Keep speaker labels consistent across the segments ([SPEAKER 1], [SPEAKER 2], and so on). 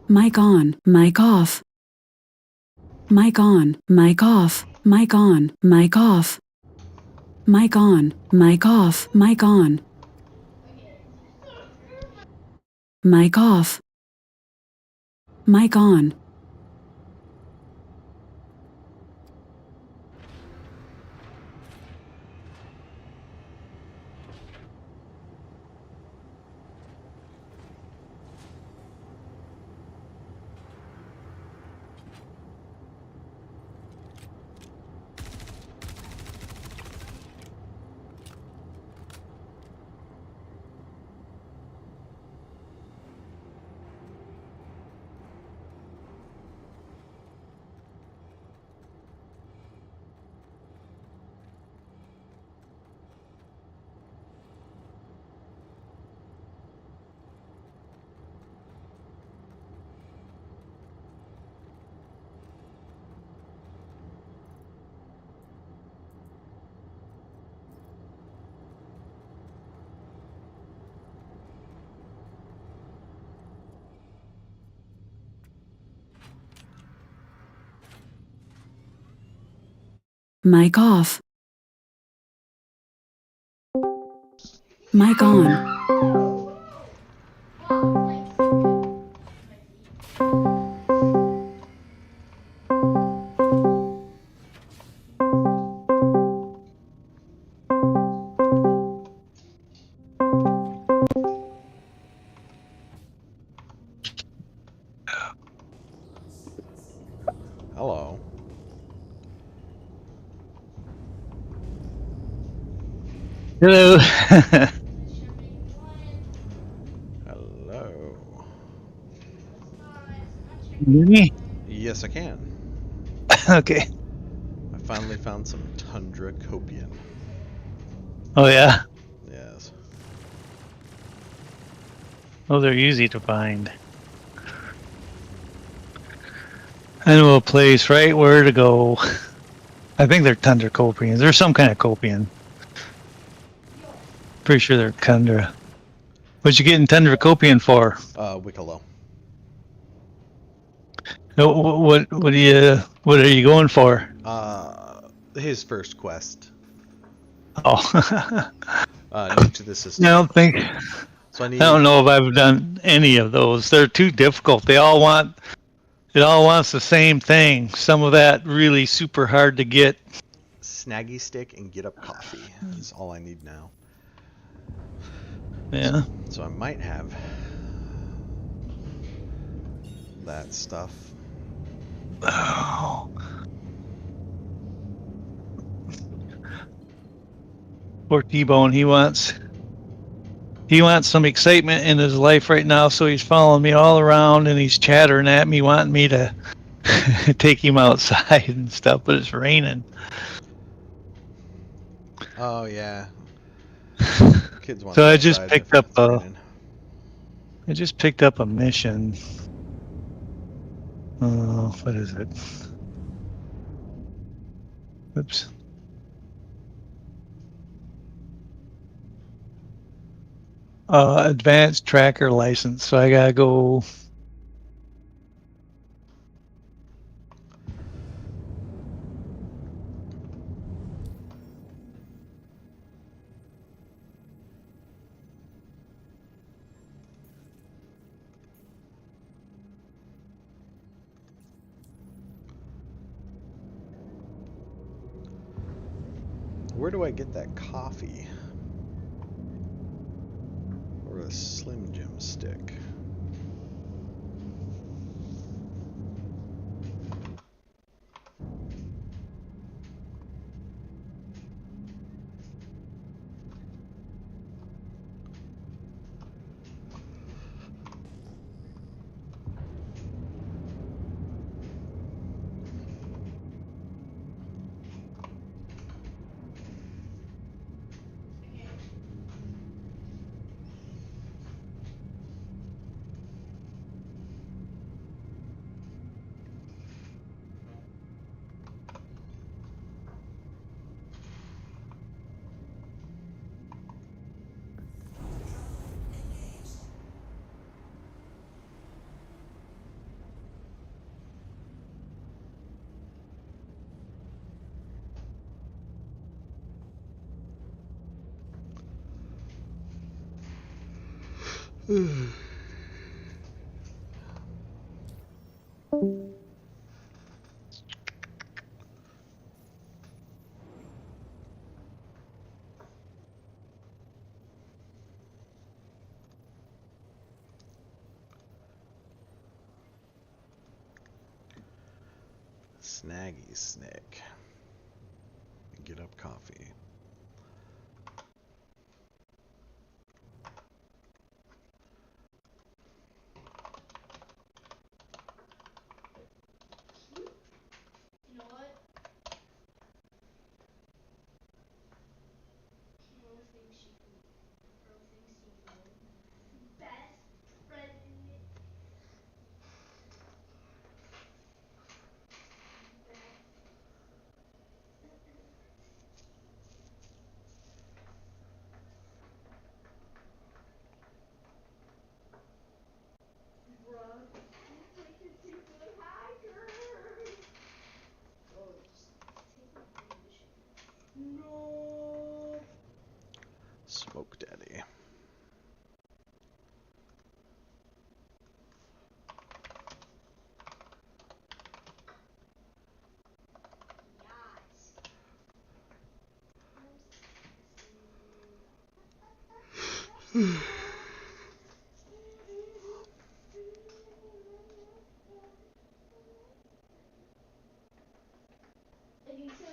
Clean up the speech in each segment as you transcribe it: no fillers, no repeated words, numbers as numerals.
[SPEAKER 1] Mic on, mic off. Mic on, mic off. Mic on, mic off. Mic on, mic off. Mic on. Mic off. Mic on. Mic off. Mic on.
[SPEAKER 2] Hello.
[SPEAKER 3] Hello.
[SPEAKER 2] Hello.
[SPEAKER 3] Hear me?
[SPEAKER 2] Yes, I can.
[SPEAKER 3] Okay.
[SPEAKER 2] I finally found some Tundra Copian.
[SPEAKER 3] Oh yeah.
[SPEAKER 2] Yes.
[SPEAKER 3] Oh, they're easy to find. I know a place right where to go. I think they're tundra copians. They're some kind of copian. Pretty sure they're tundra. What you getting tundra copian for?
[SPEAKER 2] Wicklow.
[SPEAKER 3] No, what are you going for?
[SPEAKER 2] His first quest.
[SPEAKER 3] Oh,
[SPEAKER 2] New to the
[SPEAKER 3] I
[SPEAKER 2] system.
[SPEAKER 3] don't think.
[SPEAKER 2] So I
[SPEAKER 3] I
[SPEAKER 2] need.
[SPEAKER 3] don't know if I've done any of those. They're too difficult. It all wants the same thing. Some of that really super hard to get.
[SPEAKER 2] Snaggy stick and get up coffee is all I need now.
[SPEAKER 3] Yeah.
[SPEAKER 2] So I might have that stuff.
[SPEAKER 3] Oh. Poor T-Bone, he wants some excitement in his life right now, so he's following me all around and he's chattering at me, wanting me to take him outside and stuff, but it's raining.
[SPEAKER 2] Oh yeah. Kids want to
[SPEAKER 3] So
[SPEAKER 2] be
[SPEAKER 3] I just
[SPEAKER 2] outside if
[SPEAKER 3] picked up
[SPEAKER 2] it's raining.
[SPEAKER 3] a mission. What is it? Oops. Advanced tracker license. So I gotta go.
[SPEAKER 2] Where do I get that coffee? Or a Slim Jim stick? Snaggy Snick. Get up coffee.
[SPEAKER 4] You know what? Bro thinks she can. Bro thinks he can. Best friend. Bro, he's like a secret hacker. Oh, just take my ammunition. No.
[SPEAKER 2] Smoke Daddy.
[SPEAKER 4] Yes. Okay, so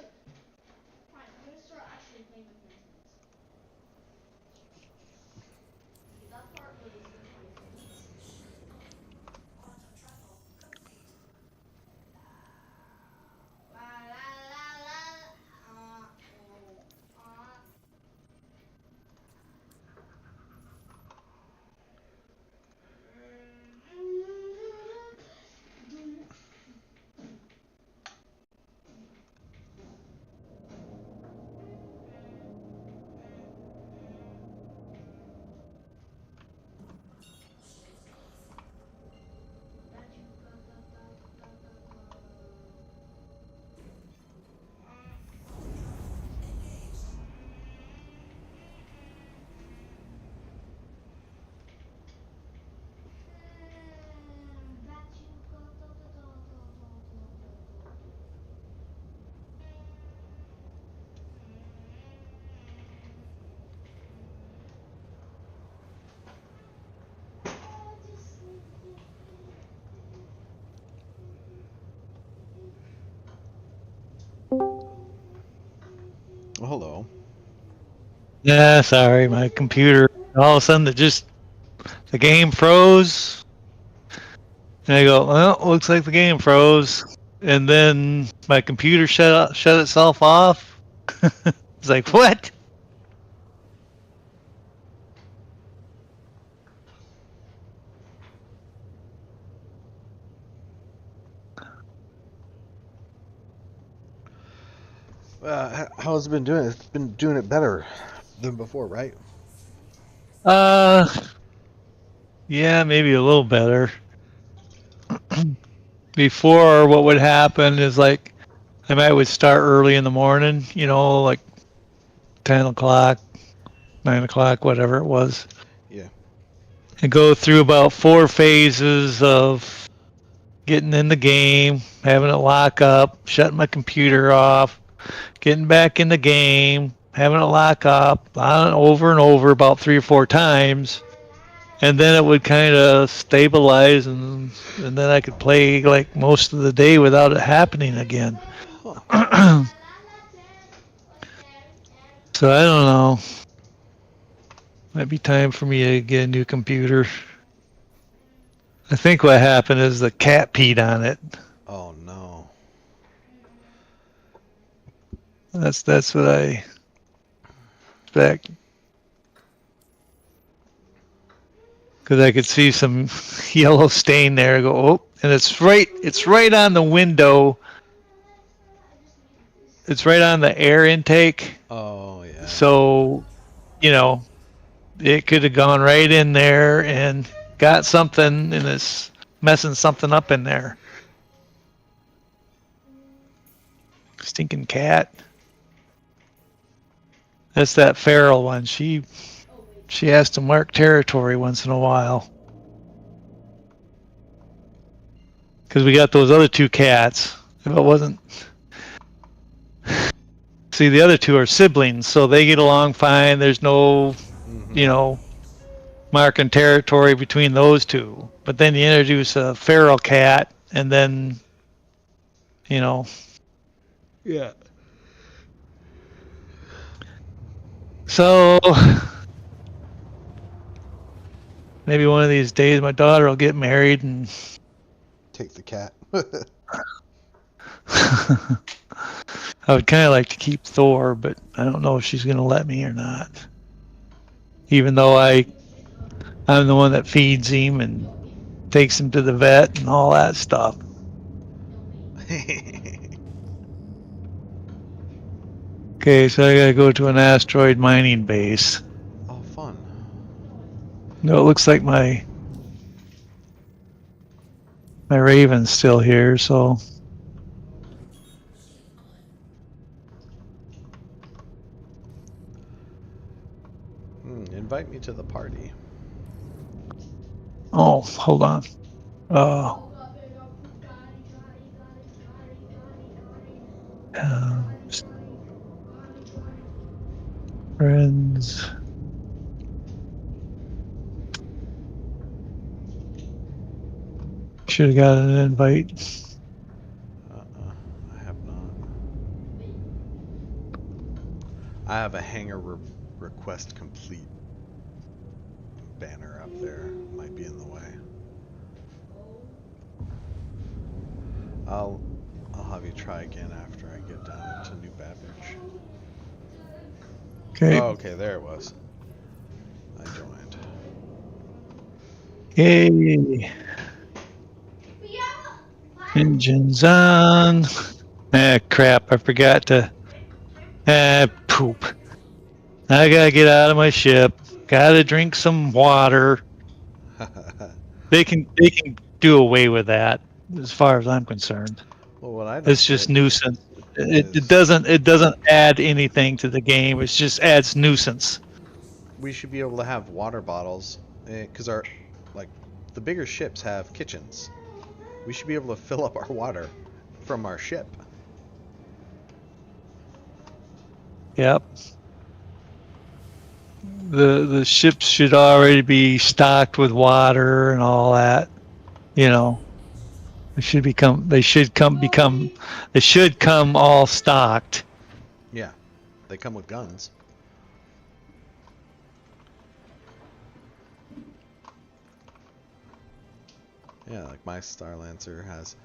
[SPEAKER 4] fine. I'm gonna start actually playing with my friends. Okay, that part was different. La la la la. Oh,
[SPEAKER 2] Oh, hello.
[SPEAKER 3] Yeah, sorry, my computer. All of a sudden, the game froze, and I go, well, looks like the game froze, and then my computer shut itself off. It's like, what?
[SPEAKER 2] How's it been doing? It's been doing it better than before, right?
[SPEAKER 3] Uh, yeah, maybe a little better. Before, what would happen is like I would start early in the morning, like 10 o'clock, 9 o'clock, whatever it was,
[SPEAKER 2] Yeah.
[SPEAKER 3] and go through about 4 phases of getting in the game, having it lock up, shutting my computer off, getting back in the game, having it lock up on over and over about 3 or 4 times, and then it would kind of stabilize, and then I could play like most of the day without it happening again.
[SPEAKER 2] Huh.
[SPEAKER 3] So I don't know. Might be time for me to get a new computer. I think what happened is the cat peed on it.
[SPEAKER 2] Oh no.
[SPEAKER 3] That's what I expect. Because I could see some yellow stain there. I go, oh, and it's right on the window. It's right on the air intake.
[SPEAKER 2] Oh yeah.
[SPEAKER 3] So, it could have gone right in there and got something, and it's messing something up in there. Stinking cat. That's that feral one. She She has to mark territory once in a while. Because we got those other two cats. If it wasn't. See, the other two are siblings, so they get along fine. There's no, you know, marking territory between those two. But then you introduce a feral cat, and then, you know.
[SPEAKER 2] Yeah.
[SPEAKER 3] So maybe one of these days my daughter will get married and
[SPEAKER 2] Take the cat.
[SPEAKER 3] I would kind of like to keep Thor, but I don't know if she's going to let me or not. Even though I'm the one that feeds him and takes him to the vet and all that stuff. Okay, so I gotta go to an asteroid mining base.
[SPEAKER 2] Oh, fun.
[SPEAKER 3] No, it looks like my Raven's still here, so
[SPEAKER 2] Invite me to the party.
[SPEAKER 3] oh, hold on. Friends. Should have got an invite.
[SPEAKER 2] I have not. I have a hangar request complete banner up there. Might be in the way. I'll have you try again after I get down to New Babbage.
[SPEAKER 3] Okay.
[SPEAKER 2] Oh, okay, there it was. I joined.
[SPEAKER 3] Yay. Engines on. Ah, crap. I forgot to. Poop. I gotta get out of my ship. Gotta drink some water. They can do away with that, as far as I'm concerned.
[SPEAKER 2] Well, what I don't
[SPEAKER 3] It's just
[SPEAKER 2] get
[SPEAKER 3] nuisance.
[SPEAKER 2] is
[SPEAKER 3] It doesn't add anything to the game. It just adds nuisance.
[SPEAKER 2] we should be able to have water bottles because our the bigger ships have kitchens. We should be able to fill up our water from our ship.
[SPEAKER 3] Yep. The ships should already be stocked with water and all that. You know, they should come all stocked.
[SPEAKER 2] Yeah, they come with guns. Yeah, like my Star Lancer has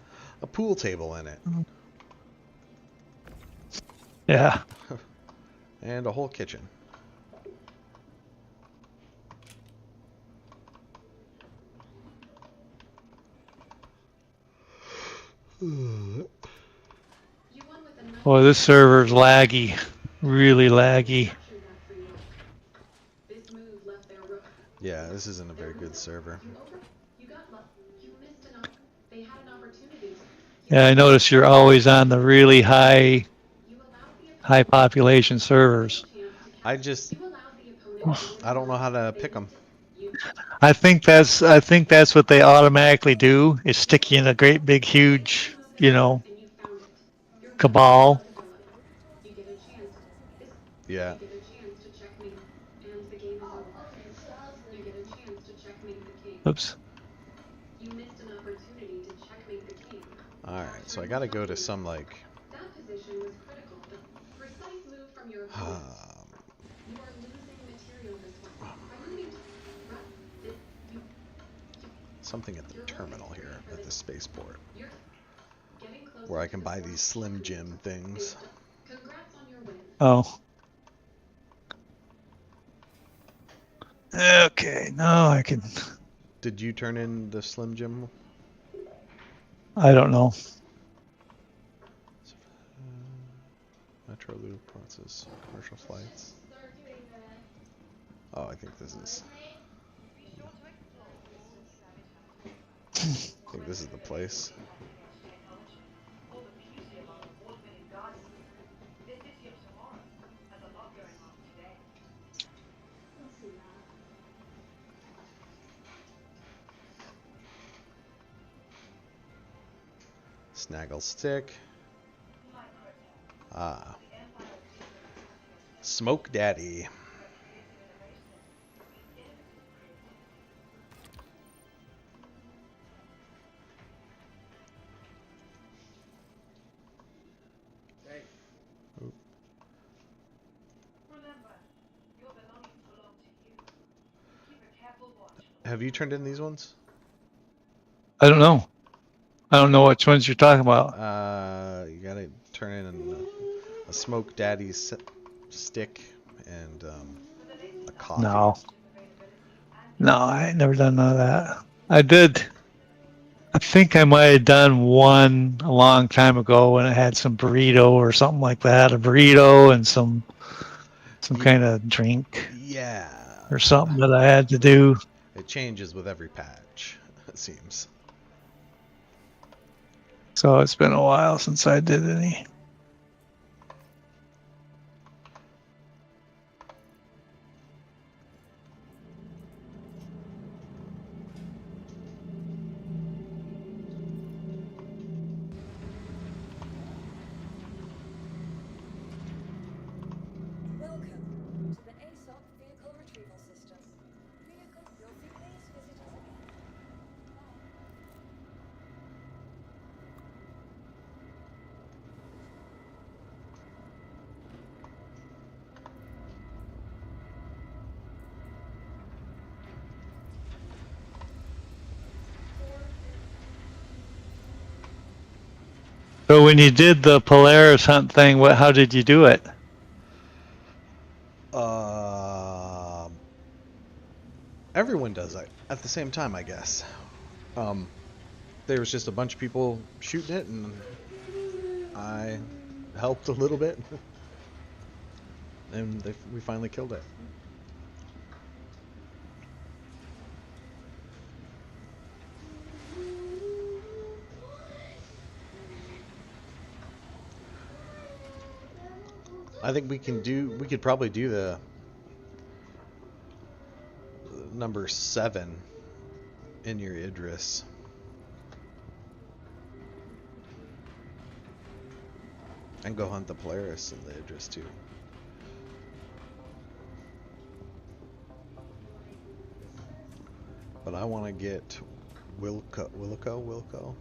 [SPEAKER 2] a pool table in it
[SPEAKER 3] Yeah.
[SPEAKER 2] and a whole kitchen.
[SPEAKER 3] Boy, this server's laggy. Really laggy.
[SPEAKER 2] Yeah, this isn't a very good server.
[SPEAKER 3] Yeah, I notice you're always on the really high population servers.
[SPEAKER 2] I don't know how to pick them.
[SPEAKER 3] I think that's what they automatically do is stick you in a great big huge, cabal.
[SPEAKER 2] Yeah.
[SPEAKER 3] Oops.
[SPEAKER 2] Alright, so I gotta go to some something at the terminal here at the spaceport where I can buy these Slim Jim things.
[SPEAKER 3] Oh. Okay, now I can.
[SPEAKER 2] Did you turn in the Slim Jim?
[SPEAKER 3] I don't know.
[SPEAKER 2] Metro Loop process commercial flights. Oh, I think this is. I think this is the place. Snaggle stick. Ah. Smoke Daddy. Oop. Have you turned in these ones?
[SPEAKER 3] I don't know. I don't know which ones you're talking about.
[SPEAKER 2] You gotta turn in a Smoke Daddy stick and a coffee.
[SPEAKER 3] No. No, I ain't never done none of that. I did. I think I might have done one a long time ago when I had some burrito or something like that. A burrito and some kind of drink
[SPEAKER 2] Yeah.
[SPEAKER 3] or something that I had to do.
[SPEAKER 2] It changes with every patch, it seems.
[SPEAKER 3] So it's been a while since I did any.
[SPEAKER 5] Welcome to the ASOP Vehicle Retrieval System. Vehicle, you'll be pleased visitors again.
[SPEAKER 3] So when you did the Polaris hunt thing, how did you do it?
[SPEAKER 2] Everyone does it at the same time, I guess. There was just a bunch of people shooting it, and I helped a little bit, and we finally killed it. I think we could probably do the number 7 in your Idris. And go hunt the Polaris in the Idris too. But I want to get Wilco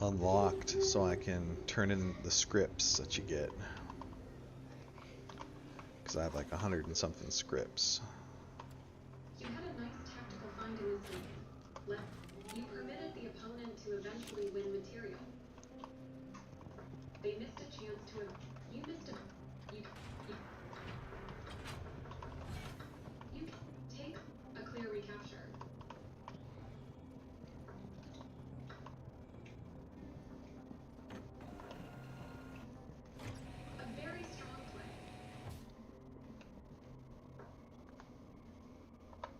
[SPEAKER 2] unlocked so I can turn in the scripts that you get. Because I have like 100 and something scripts.
[SPEAKER 6] You had a nice tactical find in this game. You permitted the opponent to eventually win material. They missed a chance to have. You missed a. You take a clear recapture. A very strong play.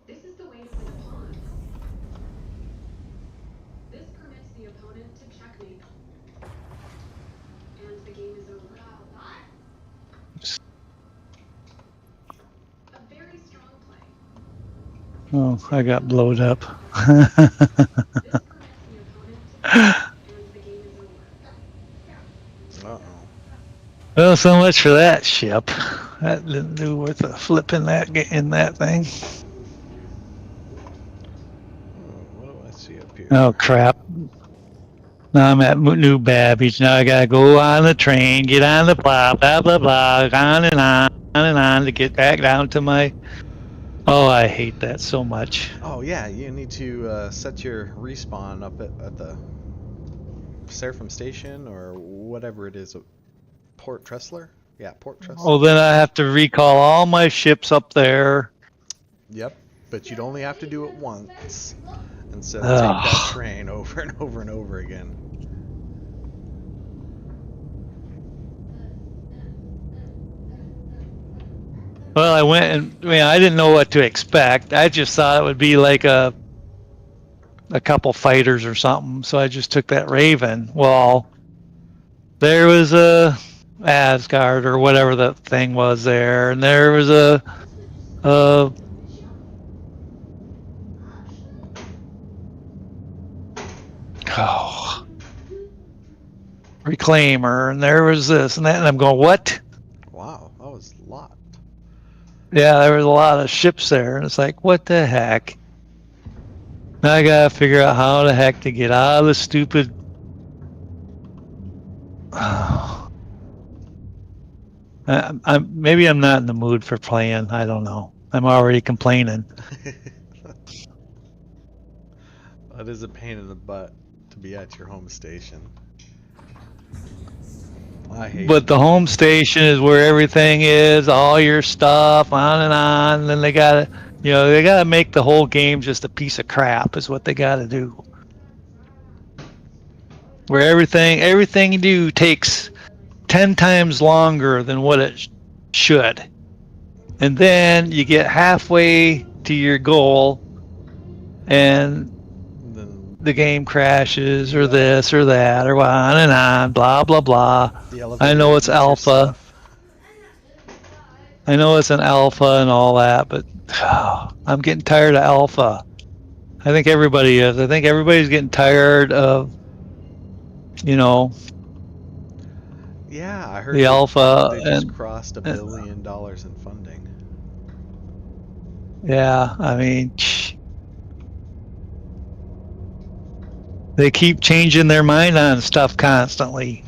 [SPEAKER 6] This is the way to win a pawn. This permits the opponent to checkmate. And the game is over. A very strong play.
[SPEAKER 3] Oh, I got blowed up.
[SPEAKER 6] This permits the opponent to check, and the game is over.
[SPEAKER 2] Uh-oh.
[SPEAKER 3] Well, so much for that ship. That didn't do worth a flip in that thing.
[SPEAKER 2] What do I see up here?
[SPEAKER 3] Oh crap! Now I'm at New Babbage. Now I gotta go on the train, get on the blah blah blah blah, on and on to get back down to my. Oh, I hate that so much.
[SPEAKER 2] Oh yeah, you need to set your respawn up at the Seraphim Station or whatever it is. Port Tressler? Yeah, Port Tressler.
[SPEAKER 3] Oh, then I have to recall all my ships up there.
[SPEAKER 2] Yep, but you'd only have to do it once instead of take that train over and over and over again.
[SPEAKER 3] Well, I went and I didn't know what to expect. I just thought it would be like a couple fighters or something. So I just took that Raven. Well, there was a Asgard or whatever that thing was there, and there was a oh, Reclaimer, and there was this and that, and I'm going, what?
[SPEAKER 2] Wow, that was a lot.
[SPEAKER 3] Yeah, there was a lot of ships there, and it's like, what the heck? Now I gotta figure out how the heck to get out of the stupid. Maybe I'm not in the mood for playing. I don't know. I'm already complaining.
[SPEAKER 2] That is a pain in the butt to be at your home station. I hate
[SPEAKER 3] But
[SPEAKER 2] it.
[SPEAKER 3] the home station is where everything is, all your stuff, on and on. And then they gotta, they gotta make the whole game just a piece of crap. Is what they gotta do. Where everything you do takes 10 times longer than what it should, and then you get halfway to your goal, and
[SPEAKER 2] Then
[SPEAKER 3] the game crashes, or this or that, or on and on, blah blah blah.
[SPEAKER 2] the
[SPEAKER 3] I
[SPEAKER 2] elevator
[SPEAKER 3] know it's
[SPEAKER 2] eats your
[SPEAKER 3] alpha.
[SPEAKER 2] stuff.
[SPEAKER 3] I know it's an alpha and all that, but I'm getting tired of alpha. I think everybody is. I think everybody's getting tired of,
[SPEAKER 2] Yeah, I heard
[SPEAKER 3] the alpha,
[SPEAKER 2] they just
[SPEAKER 3] and
[SPEAKER 2] crossed $1 billion in funding.
[SPEAKER 3] yeah, I mean, they keep changing their mind on stuff constantly.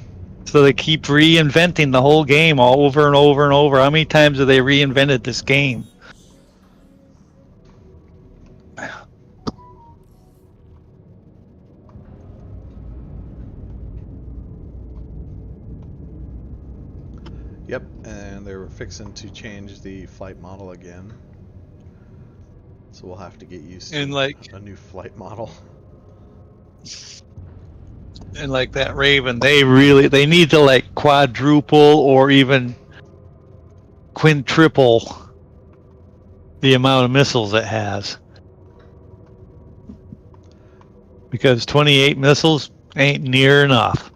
[SPEAKER 3] So they keep reinventing the whole game all over and over and over. How many times have they reinvented this game?
[SPEAKER 2] Yep, and they were fixing to change the flight model again. So we'll have to get used to
[SPEAKER 3] And like
[SPEAKER 2] a new flight model.
[SPEAKER 3] that Raven, they need to like quadruple or even quintuple the amount of missiles it has. Because 28 missiles ain't near enough.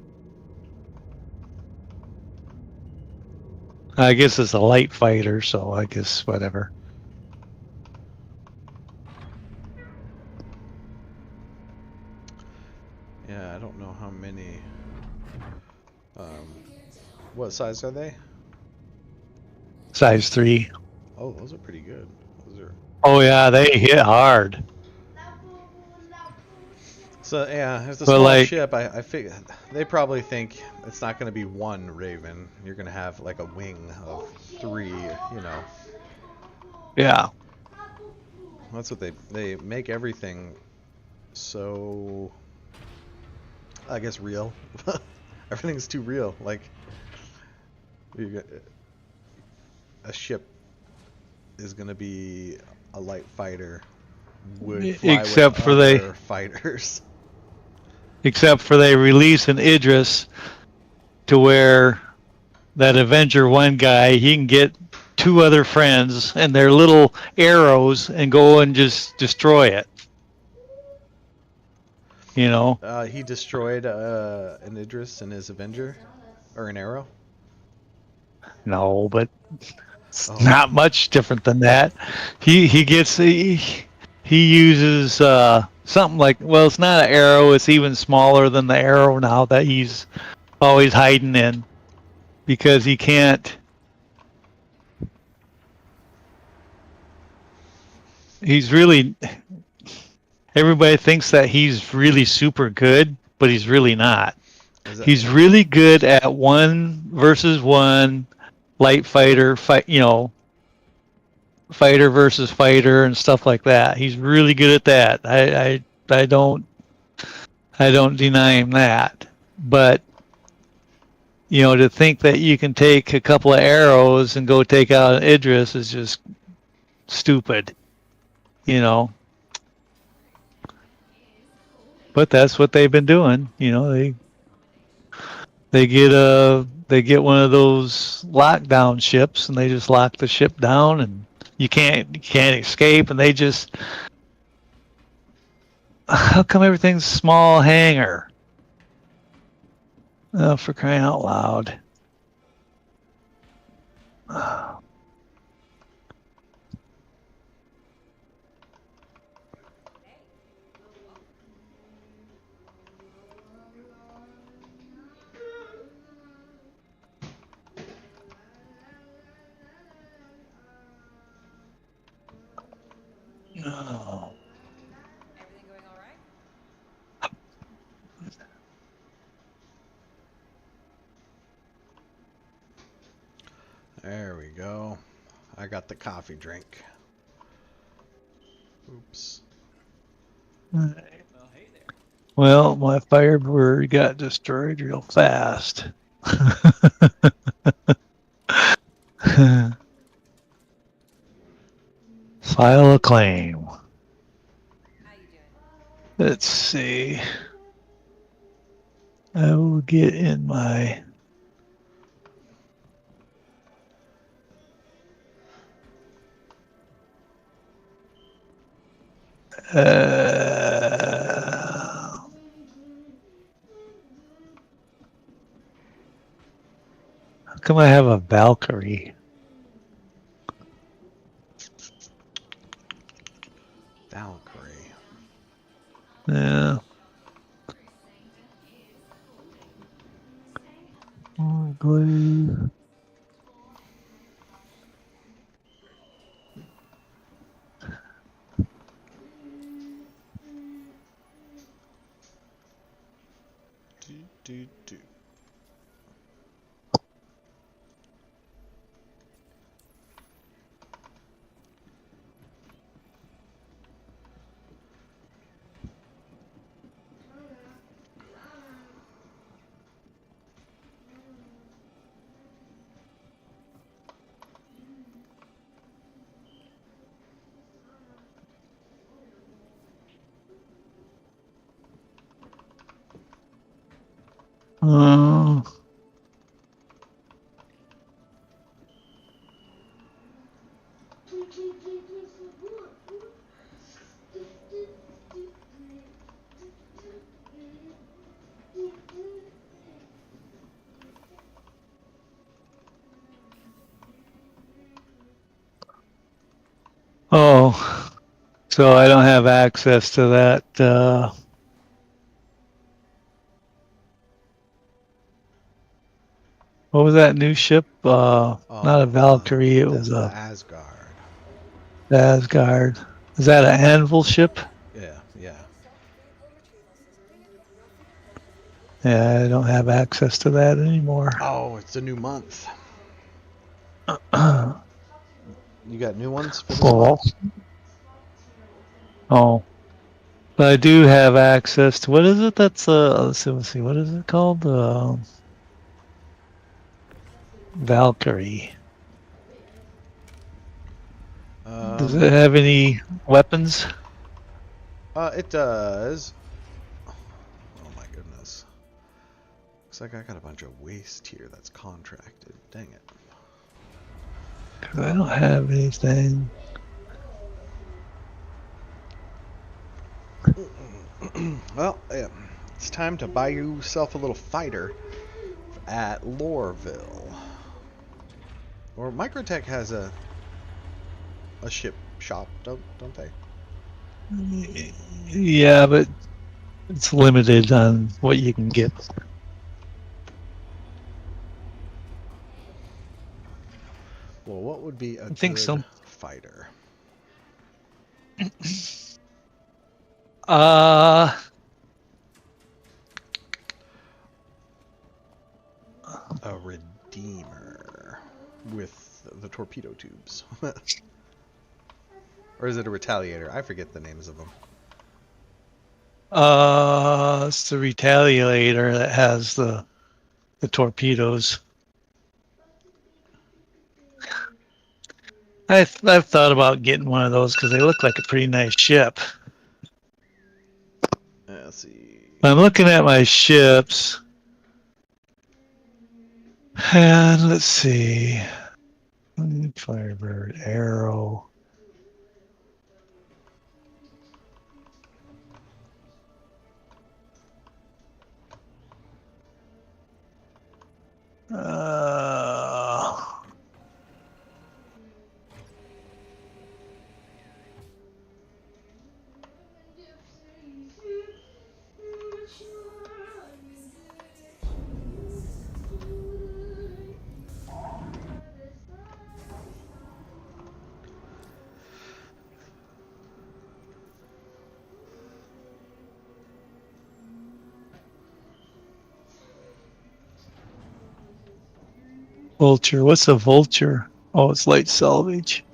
[SPEAKER 3] I guess it's a light fighter, so I guess whatever.
[SPEAKER 2] Yeah, I don't know how many. What size are they?
[SPEAKER 3] Size 3.
[SPEAKER 2] Oh, those are pretty good. Those are.
[SPEAKER 3] Oh yeah, they hit hard.
[SPEAKER 2] So yeah, it's a
[SPEAKER 3] But
[SPEAKER 2] small
[SPEAKER 3] like,
[SPEAKER 2] ship. I figure they probably think it's not going to be one Raven. You're going to have like a wing of 3.
[SPEAKER 3] yeah,
[SPEAKER 2] That's what they make everything so. I guess real. Everything's too real. Like a ship is going to be a light fighter. Would fly
[SPEAKER 3] except
[SPEAKER 2] with
[SPEAKER 3] for
[SPEAKER 2] other fighters.
[SPEAKER 3] they release an Idris to where that Avenger 1 guy, he can get 2 other friends and their little arrows and go and just destroy it.
[SPEAKER 2] He destroyed an Idris and his Avenger, or an arrow.
[SPEAKER 3] No, but it's
[SPEAKER 2] Oh.
[SPEAKER 3] not much different than that. He uses something like, well, it's not an arrow, it's even smaller than the arrow now that he's always hiding in, because he can't. He's really. Everybody thinks that he's really super good, but he's really not. He's really good at 1v1 light fighter fighter versus fighter and stuff like that. He's really good at that. I don't deny him that. But to think that you can take a couple of arrows and go take out an Idris is just stupid. But that's what they've been doing. They get one of those lockdown ships and they just lock the ship down and you can't escape, and they just, how come everything's small hangar? Oh, for crying out loud. Oh.
[SPEAKER 5] Everything going all right?
[SPEAKER 2] There we go. I got the coffee drink. Oops.
[SPEAKER 3] Well, my Firebird got destroyed real fast. File a claim.
[SPEAKER 5] How you doing?
[SPEAKER 3] Let's see. I will get in my how come I have a Valkyrie?
[SPEAKER 2] Valkyrie.
[SPEAKER 3] Yeah. Oh, glue.
[SPEAKER 2] Do.
[SPEAKER 3] Oh. Oh, so I don't have access to that. What was that new ship? Not a Valkyrie. It was
[SPEAKER 2] The
[SPEAKER 3] a
[SPEAKER 2] Asgard.
[SPEAKER 3] Asgard. Is that an Anvil ship?
[SPEAKER 2] Yeah.
[SPEAKER 5] ASOC vehicle retrieval system.
[SPEAKER 3] Yeah, I don't have access to that anymore.
[SPEAKER 2] Oh, it's a new month. You got new ones for this
[SPEAKER 3] Oh.
[SPEAKER 2] month?
[SPEAKER 3] Oh. But I do have access to what is it? That's let's see, what is it called? Valkyrie. Does it have any weapons?
[SPEAKER 2] It does. Oh my goodness. Looks like I got a bunch of waste here that's contracted. Dang it.
[SPEAKER 3] 'Cause I don't have anything.
[SPEAKER 2] Well, yeah, it's time to buy yourself a little fighter at Lorville. Or Microtech has a ship shop, don't they?
[SPEAKER 3] Yeah, but it's limited on what you can get.
[SPEAKER 2] Well, what would be a
[SPEAKER 3] I think
[SPEAKER 2] good
[SPEAKER 3] so.
[SPEAKER 2] fighter?
[SPEAKER 3] Uh,
[SPEAKER 2] A Redeemer with the torpedo tubes. Or is it a Retaliator? I forget the names of them.
[SPEAKER 3] it's the Retaliator that has the torpedoes. I've thought about getting one of those because they look like a pretty nice ship.
[SPEAKER 2] Let's see.
[SPEAKER 3] I'm looking at my ships, and let's see. Firebird, Arrow. Vulture. What's a vulture? Oh, it's light salvage.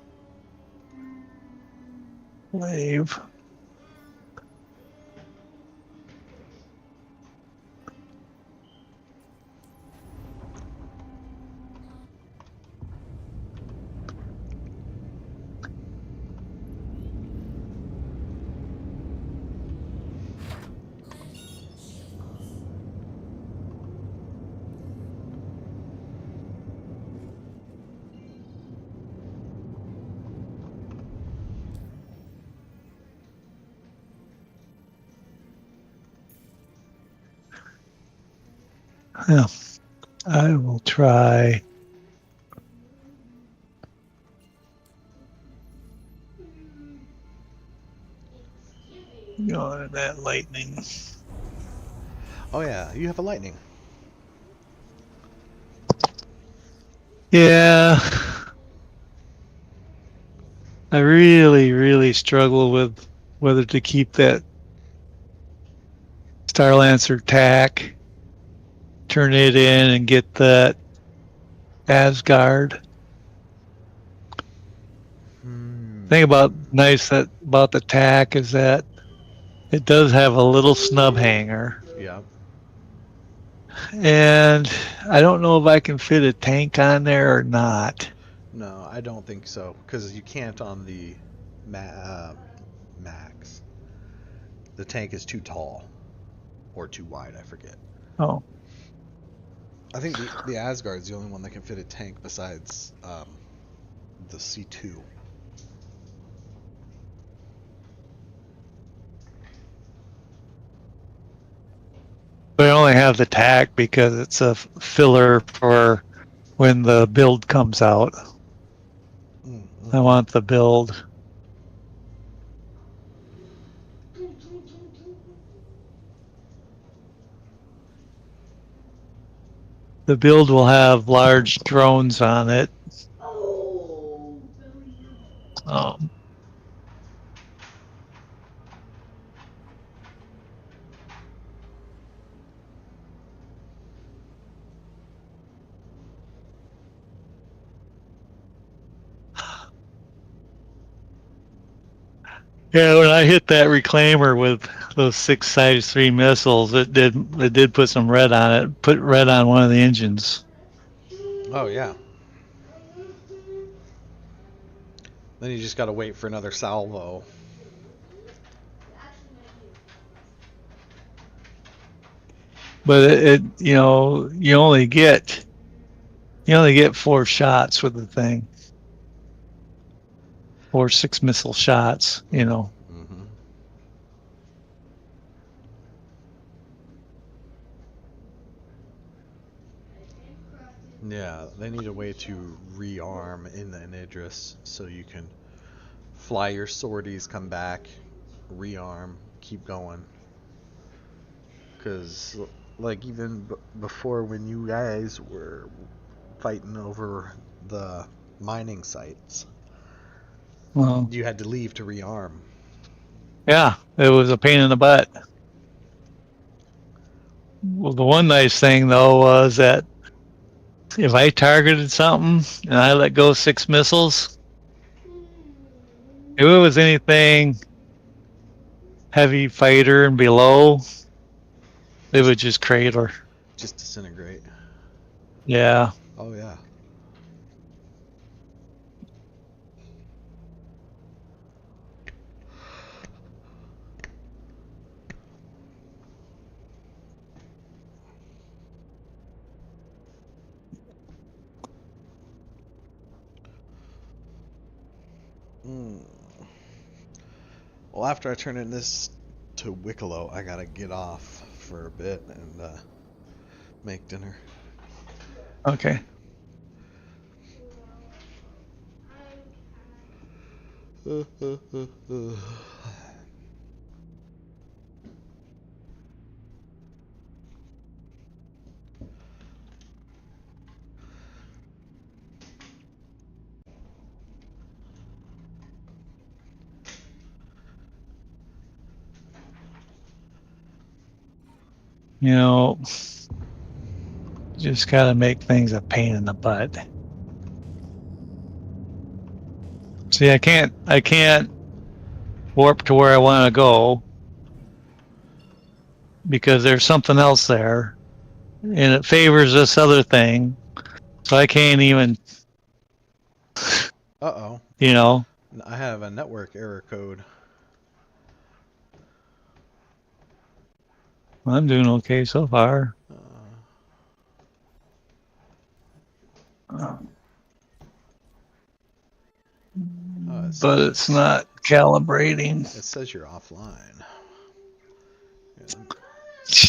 [SPEAKER 3] Wave. Yeah, I will try. Going to that lightning.
[SPEAKER 2] Oh yeah, you have a lightning.
[SPEAKER 3] Yeah. I really, really struggle with whether to keep that Starlancer tack, turn it in, and get that Asgard. Thing about about the tack is that it does have a little snub hanger,
[SPEAKER 2] Yeah.
[SPEAKER 3] and I don't know if I can fit a tank on there or not.
[SPEAKER 2] No, I don't think so, because you can't on the Max. The tank is too tall or too wide. I forget.
[SPEAKER 3] Oh,
[SPEAKER 2] I think the Asgard's the only one that can fit a tank besides the C2.
[SPEAKER 3] but I only have the tack because it's a filler for when the build comes out. I want the build. The build will have large drones on it. Um, yeah, when I hit that reclaimer with those 6 size 3 missiles, it did put some red on it. Put red on one of the engines.
[SPEAKER 2] Oh yeah. Then you just gotta wait for another salvo.
[SPEAKER 3] But it you only get 4 shots with the thing. 4 6 missile shots.
[SPEAKER 2] Mm-hmm. Yeah, they need a way to rearm in the Anidris so you can fly your sorties, come back, rearm, keep going. Because, like, even before when you guys were fighting over the mining sites,
[SPEAKER 3] Well,
[SPEAKER 2] you had to leave to rearm.
[SPEAKER 3] yeah, it was a pain in the butt. Well, the one nice thing though was that if I targeted something and I let go 6 missiles, if it was anything heavy fighter and below, it would just crater.
[SPEAKER 2] Just disintegrate.
[SPEAKER 3] Yeah.
[SPEAKER 2] Oh, yeah. Well, after I turn in this to Wicklow, I gotta get off for a bit and make dinner.
[SPEAKER 3] Okay. You know, Just gotta make things a pain in the butt. See, I can't warp to where I want to go because there's something else there, and it favors this other thing. So I can't even,
[SPEAKER 2] Uh-oh.
[SPEAKER 3] you know.
[SPEAKER 2] I have a network error code.
[SPEAKER 3] I'm doing okay so far.
[SPEAKER 2] Oh,
[SPEAKER 3] But it's not calibrating.
[SPEAKER 2] It says you're offline. Yeah.